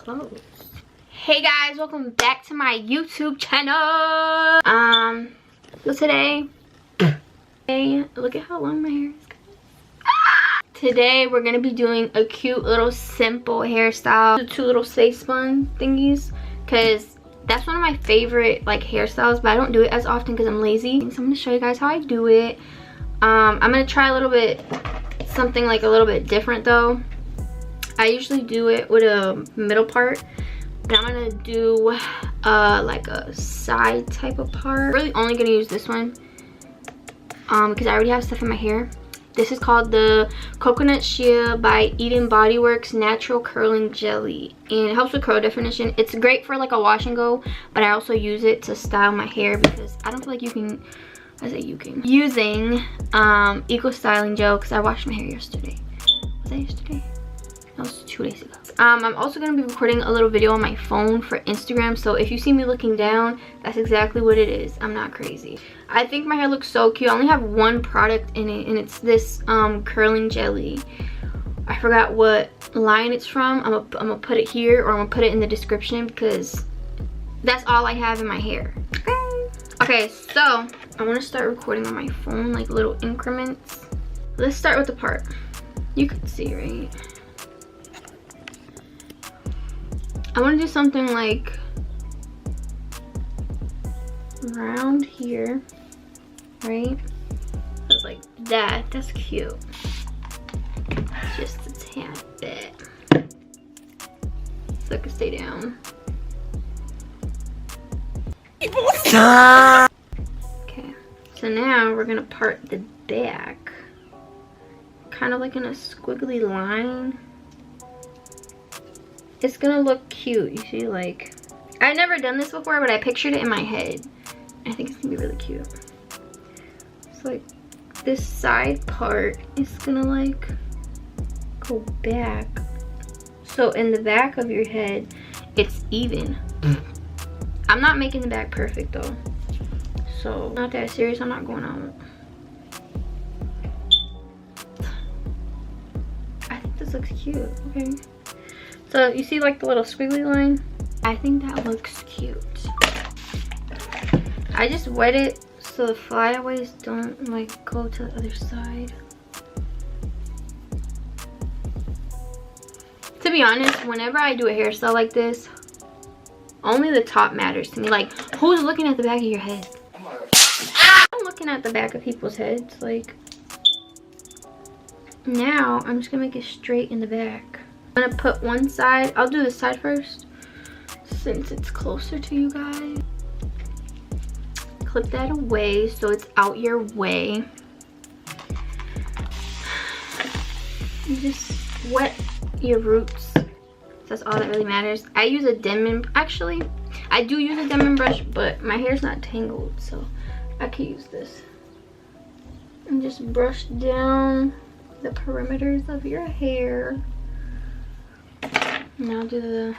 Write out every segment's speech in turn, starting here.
clothes. Hey guys, welcome back to my YouTube channel. So today, hey, look at how long my hair is. Today we're gonna be doing a cute little simple hairstyle. The two little face bun thingies, cause that's one of my favorite like hairstyles, but I don't do it as often because I'm lazy. So I'm gonna show you guys how I do it. I'm gonna try a little bit, something like a little bit different though. I usually do it with a middle part, but I'm gonna do like a side type of part. I'm really only gonna use this one because I already have stuff in my hair. This is called the Coconut Shea by Eden Body Works Natural Curling Jelly, and it helps with curl definition. It's great for like a wash and go, but I also use it to style my hair because I don't feel like you can, I say you can, using Eco Styling Gel because I washed my hair yesterday. Was that yesterday? That was 2 days ago. I'm also going to be recording a little video on my phone for Instagram, so if you see me looking down, that's exactly what it is. I'm not crazy. I think my hair looks so cute. I only have one product in it, and it's this curling jelly. I forgot what line it's from. I'm gonna put it here, or I'm gonna put it in the description because that's all I have in my hair. Okay, so I want to start recording on my phone, like little increments. Let's start with the part. You can see, right? I want to do something like around here, right? So like that. That's cute. Just a tad bit, so I can stay down. Okay, so now we're gonna part the back, kind of like in a squiggly line. It's gonna look cute. You see, like, I've never done this before, but I pictured it in my head. I think it's gonna be really cute. It's like this side part is gonna like go back, so in the back of your head it's even. I'm not making the back perfect though, so not that serious. I'm not going out. I think this looks cute. Okay, so you see like the little squiggly line? I think that looks cute. I just wet it so the flyaways don't like go to the other side. To be honest, whenever I do a hairstyle like this, only the top matters to me. Like, who's looking at the back of your head? I'm looking at the back of people's heads. Like, now I'm just gonna make it straight in the back. I'm gonna put one side. I'll do this side first since it's closer to you guys. Clip that away so it's out your way. You just wet your roots. That's all that really matters. I use a Denman. Actually, I do use a Denman brush, but my hair's not tangled, so I could use this. And just brush down the perimeters of your hair. Now do the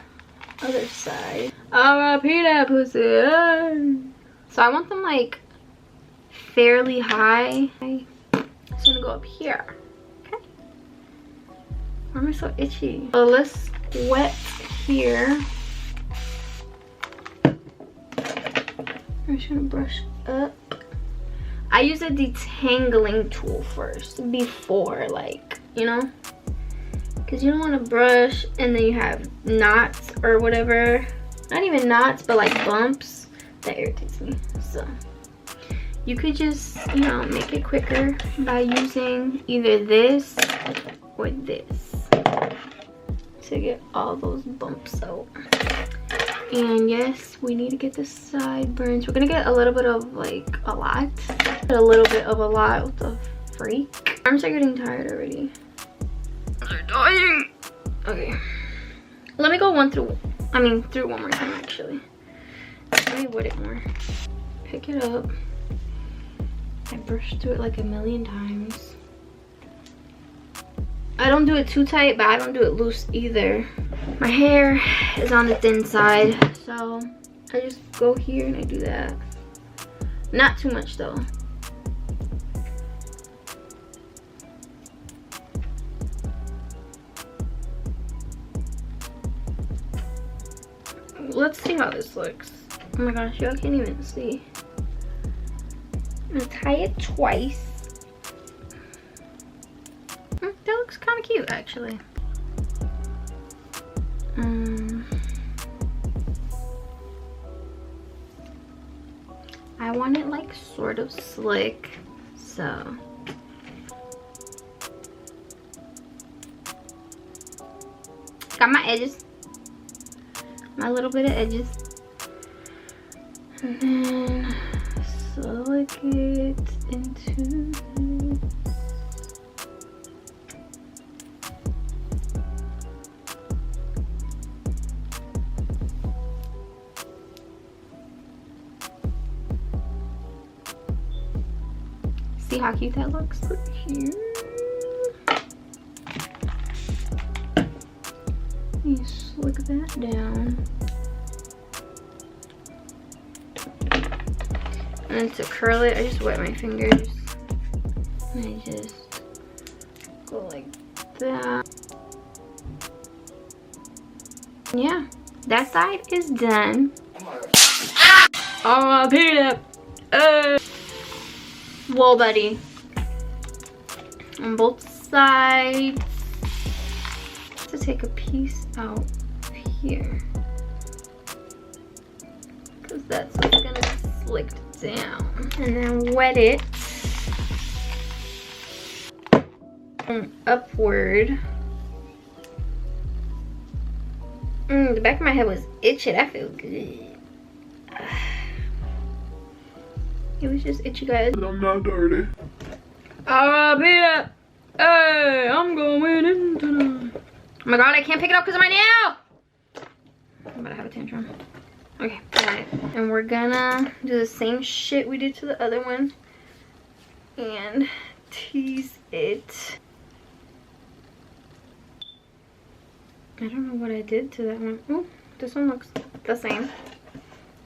other side. R.I.P. that pussy. So I want them like fairly high. It's gonna go up here. Okay. Why am I so itchy? So let's wet here. I'm just gonna brush up. I use a detangling tool first before, like, you know, because you don't want to brush and then you have knots or whatever. Not even knots, but like bumps. That irritates me. So you could just, you know, make it quicker by using either this or this to get all those bumps out. And yes, we need to get the sideburns. We're gonna get a little bit of like a lot. A little bit of a lot. What the freak? Arms are getting tired already. They're dying. Okay. Let me go through one more time actually. Let me wet it more. Pick it up. I brushed through it like a million times. I don't do it too tight, but I don't do it loose either. My hair is on the thin side, so I just go here and I do that. Not too much though. let's see how this looks. Oh my gosh, y'all can't even see. I'm gonna tie it twice. That looks kind of cute, actually. I want it like sort of slick, so. Got my edges, my little bit of edges. And then slick it into this. See how cute that looks? So cute. You slick that down. And then to curl it, I just wet my fingers. And I just go like that. Yeah, that side is done. Oh, Peter! Whoa, buddy. On both sides. To take a piece out here, because that's what's gonna be slicked down, and then wet it upward. The back of my head was itching. I feel good. It was just itchy, guys. I'm not dirty. I'll be up. Hey, I'm going into the... Oh my god, I can't pick it up because of my nail! I'm about to have a tantrum. Okay, got it. And we're gonna do the same shit we did to the other one. And tease it. I don't know what I did to that one. Oh, this one looks the same.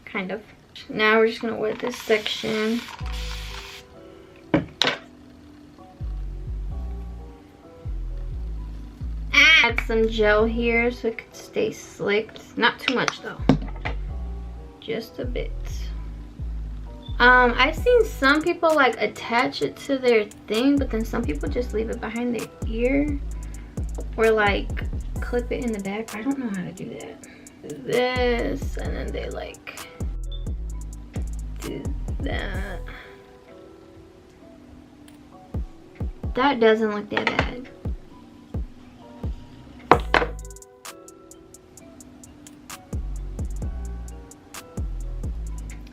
Kind of. Now we're just gonna wet this section. Add some gel here so it could stay slicked. Not too much though. Just a bit. I've seen some people like attach it to their thing, but then some people just leave it behind their ear. Or like clip it in the back. I don't know how to do that. Do this, and then they like do that. That doesn't look that bad.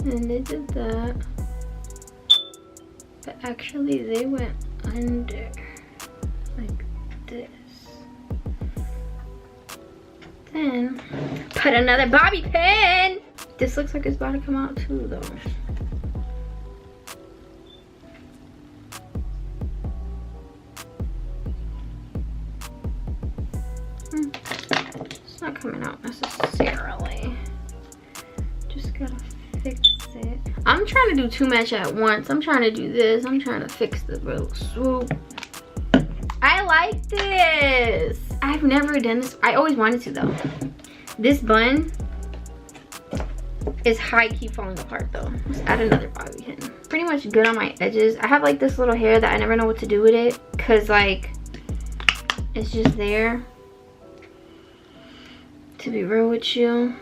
And they did that, but actually they went under like this. Then put another bobby pin. This looks like it's about to come out too though. It's not coming out necessarily. Just gotta fix it. I'm trying to do too much at once. I'm trying to do this. I'm trying to fix the little swoop. I like this. I've never done this. I always wanted to though. This bun is high key falling apart though. Let's add another bobby pin. Pretty much good on my edges. I have like this little hair that I never know what to do with it, cause like it's just there. To be real with you.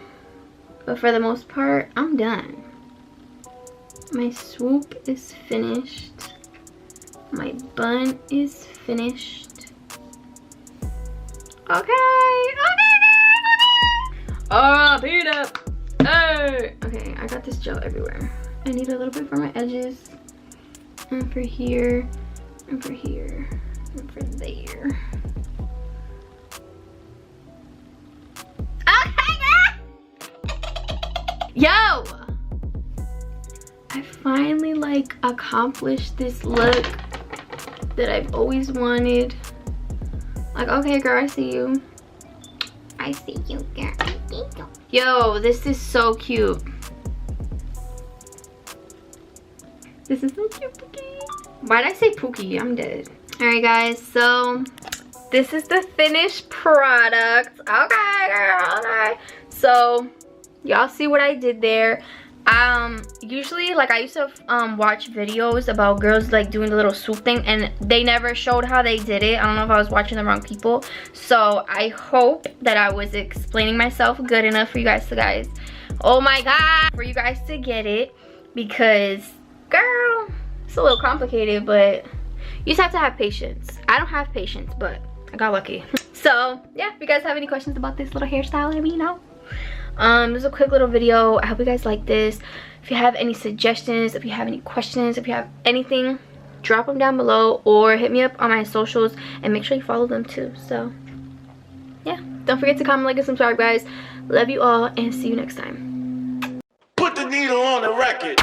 But for the most part, I'm done. My swoop is finished. My bun is finished. Okay. Oh, beat up. Hey. Okay, I got this gel everywhere. I need a little bit for my edges. And for here. And for here. And for there. Yo! I finally like accomplished this look that I've always wanted. Like, okay girl, I see you. I see you, girl. I see you. Yo, this is so cute. This is so cute, Pookie. Why'd I say Pookie? I'm dead. Alright guys, so this is the finished product. Okay girl, okay. So y'all see what I did there. Usually, like, I used to watch videos about girls like doing the little swoop thing, and they never showed how they did it. I don't know if I was watching the wrong people, so I hope that I was explaining myself good enough for you guys oh my god, for you guys to get it, because girl, it's a little complicated, but you just have to have patience. I don't have patience, but I got lucky. So yeah, if you guys have any questions about this little hairstyle, let me know. It was a quick little video. I hope you guys like this. If you have any suggestions, if you have any questions, if you have anything, drop them down below or hit me up on my socials, and make sure you follow them too. So yeah, don't forget to comment, like, and subscribe, guys. Love you all, and see you next time. Put the needle on the record.